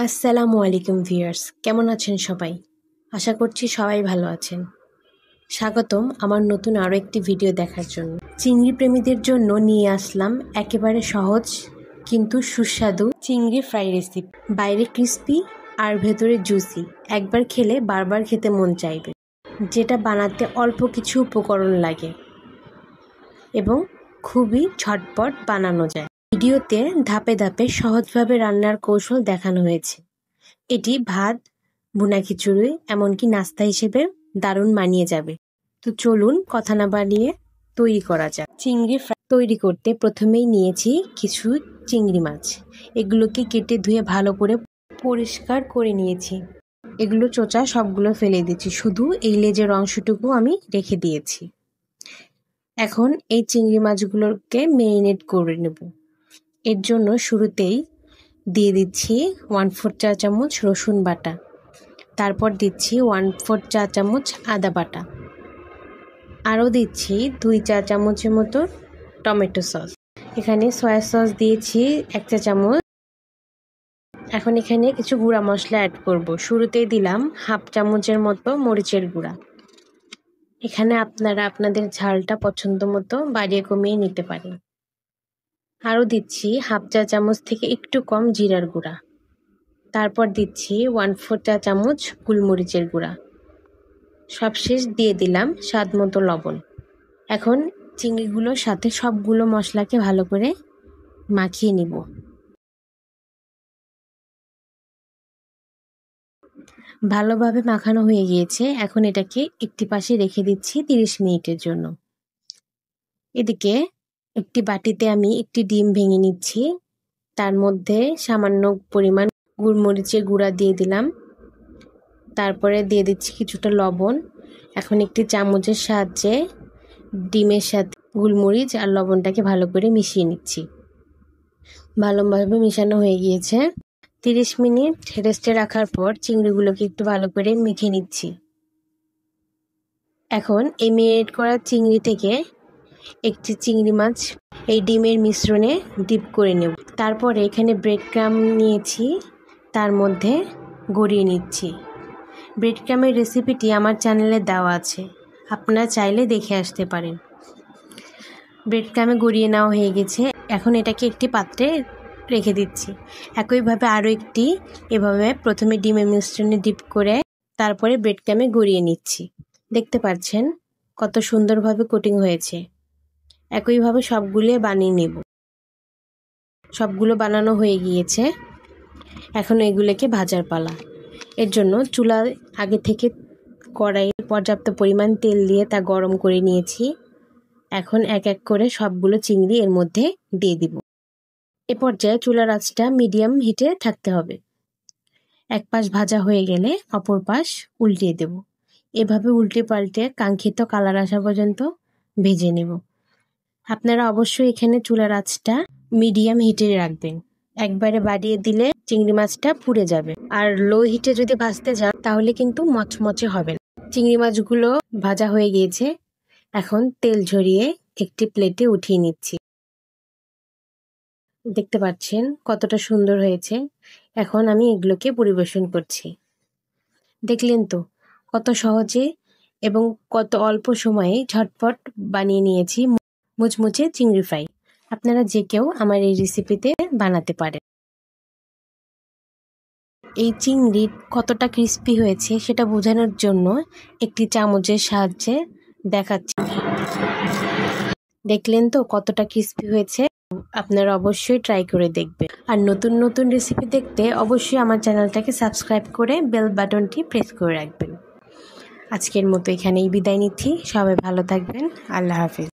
আসসালামু আলাইকুম ভিউয়ার্স, কেমন আছেন সবাই? আশা করছি সবাই ভালো আছেন। স্বাগতম আমার নতুন আরও একটি ভিডিও দেখার জন্য। চিংড়ি প্রেমীদের জন্য নিয়ে আসলাম একেবারে সহজ কিন্তু সুস্বাদু চিংড়ি ফ্রাই রেসিপি। বাইরে ক্রিস্পি আর ভেতরে জুসি, একবার খেলে বারবার খেতে মন চাইবে। যেটা বানাতে অল্প কিছু উপকরণ লাগে এবং খুবই ঝটপট বানানো যায়। ভিডিওতে ধাপে ধাপে সহজভাবে রান্নার কৌশল দেখানো হয়েছে। এটি ভাত, ভুনা খিচুড়ি, এমনকি নাস্তা হিসেবে দারুণ মানিয়ে যাবে। তো চলুন কথা না বাড়িয়ে তৈরি করা যাক। চিংড়ি ফ্রাই তৈরি করতে প্রথমেই নিয়েছি কিছু চিংড়ি মাছ। এগুলোকে কেটে ধুয়ে ভালো করে পরিষ্কার করে নিয়েছি। এগুলো চোচা সবগুলো ফেলে দিচ্ছি, শুধু এই লেজের অংশটুকু আমি রেখে দিয়েছি। এখন এই চিংড়ি মাছগুলোকে ম্যারিনেট করে নেব। এর জন্য শুরুতেই দিয়ে দিচ্ছি 1/4 চা চামচ রসুন বাটা, তারপর দিচ্ছি 1/4 চা চামচ আদা বাটা, আরও দিচ্ছি 2 চা চামচের মতো টমেটো সস। এখানে সয়া সস দিয়েছি 1 চা চামচ। এখন এখানে কিছু গুঁড়া মশলা অ্যাড করব। শুরুতেই দিলাম 1/2 চামচের মতো মরিচের গুঁড়া। এখানে আপনারা আপনাদের ঝালটা পছন্দ মতো বাড়িয়ে কমিয়ে নিতে পারেন। আরও দিচ্ছি 1/2 চা চামচ থেকে একটু কম জিরার গুঁড়া, তারপর দিচ্ছি 1/4 চা চামচ গোলমরিচের গুঁড়া। সবশেষ দিয়ে দিলাম স্বাদ মতো লবণ। এখন চিংড়িগুলোর সাথে সবগুলো মশলাকে ভালো করে মাখিয়ে নিব। ভালোভাবে মাখানো হয়ে গিয়েছে। এখন এটাকে একটি পাশে রেখে দিচ্ছি 30 মিনিটের জন্য। এদিকে একটি বাটিতে আমি একটি ডিম ভেঙে নিচ্ছি। তার মধ্যে সামান্য পরিমাণ গোলমরিচের গুঁড়া দিয়ে দিলাম, তারপরে দিয়ে দিচ্ছি কিছুটা লবণ। এখন একটি চামচের সাহায্যে ডিমের সাথে গোলমরিচ আর লবণটাকে ভালো করে মিশিয়ে নিচ্ছি। ভালোভাবে মিশানো হয়ে গিয়েছে। 30 মিনিট রেস্টে রাখার পর চিংড়িগুলোকে একটু ভালো করে মেখে নিচ্ছি। এখন এই ম্যারিনেট করা চিংড়ি থেকে একটি চিংড়ি মাছ এই ডিমের মিশ্রণে ডিপ করে নেব। তারপরে এখানে ব্রেড ক্রাম্ব নিয়েছি, তার মধ্যে গড়িয়ে নিচ্ছি। ব্রেড ক্রাম্বের রেসিপিটি আমার চ্যানেলে দেওয়া আছে, আপনারা চাইলে দেখে আসতে পারেন। ব্রেড ক্রাম্বে গড়িয়ে নেওয়া হয়ে গেছে। এখন এটাকে একটি পাত্রে রেখে দিচ্ছি। একইভাবে আরও একটি এভাবে প্রথমে ডিমের মিশ্রণে ডিপ করে তারপরে ব্রেড ক্রাম্বে গড়িয়ে নিচ্ছি। দেখতে পাচ্ছেন কত সুন্দরভাবে কোটিং হয়েছে। একইভাবে সবগুলো বানিয়ে নেব। সবগুলো বানানো হয়ে গিয়েছে। এখন এগুলোকে ভাজার পালা। এর জন্য চুলায় আগে থেকে কড়াইয়ে পর্যাপ্ত পরিমাণ তেল দিয়ে তা গরম করে নিয়েছি। এখন এক এক করে সবগুলো চিংড়ি এর মধ্যে দিয়ে দিব। এ পর্যায়ে চুলার আঁচটা মিডিয়াম হিটে থাকতে হবে। এক পাশ ভাজা হয়ে গেলে অপর পাশ উল্টিয়ে দেব। এভাবে উল্টে পাল্টে কাঙ্ক্ষিত কালার আসা পর্যন্ত ভেজে নেব। আপনারা অবশ্যই এখানে চুলার আঁচটা মিডিয়াম হিটে রাখবেন। একবারে বাড়িয়ে দিলে চিংড়ি মাছটা পুড়ে যাবে, আর লো হিটে যদি ভাজতে যান তাহলে কিন্তু মচমচে হবে না। চিংড়ি মাছগুলো ভাজা হয়ে গিয়েছে। এখন তেল ঝরিয়ে একটি প্লেটে উঠিয়ে নিচ্ছি। দেখতে পাচ্ছেন কতটা সুন্দর হয়েছে। এখন আমি এগুলোকে পরিবেশন করছি। দেখলেন তো কত সহজে এবং কত অল্প সময়ে ঝটপট বানিয়ে নিয়েছি মুচমুচে চিংড়ি ফ্রাই। আপনারা যে কেউ আমার এই রেসিপিতে বানাতে পারেন। এই চিংড়ি কতটা ক্রিস্পি হয়েছে সেটা বোঝানোর জন্য একটি চামচের সাহায্যে দেখাচ্ছি। দেখলেন তো কতটা ক্রিস্পি হয়েছে। আপনারা অবশ্যই ট্রাই করে দেখবেন। আর নতুন নতুন রেসিপি দেখতে অবশ্যই আমার চ্যানেলটাকে সাবস্ক্রাইব করে বেল বাটনটি প্রেস করে রাখবেন। আজকের মতো এখানেই বিদায় নিচ্ছি। সবাই ভালো থাকবেন। আল্লাহ হাফিজ।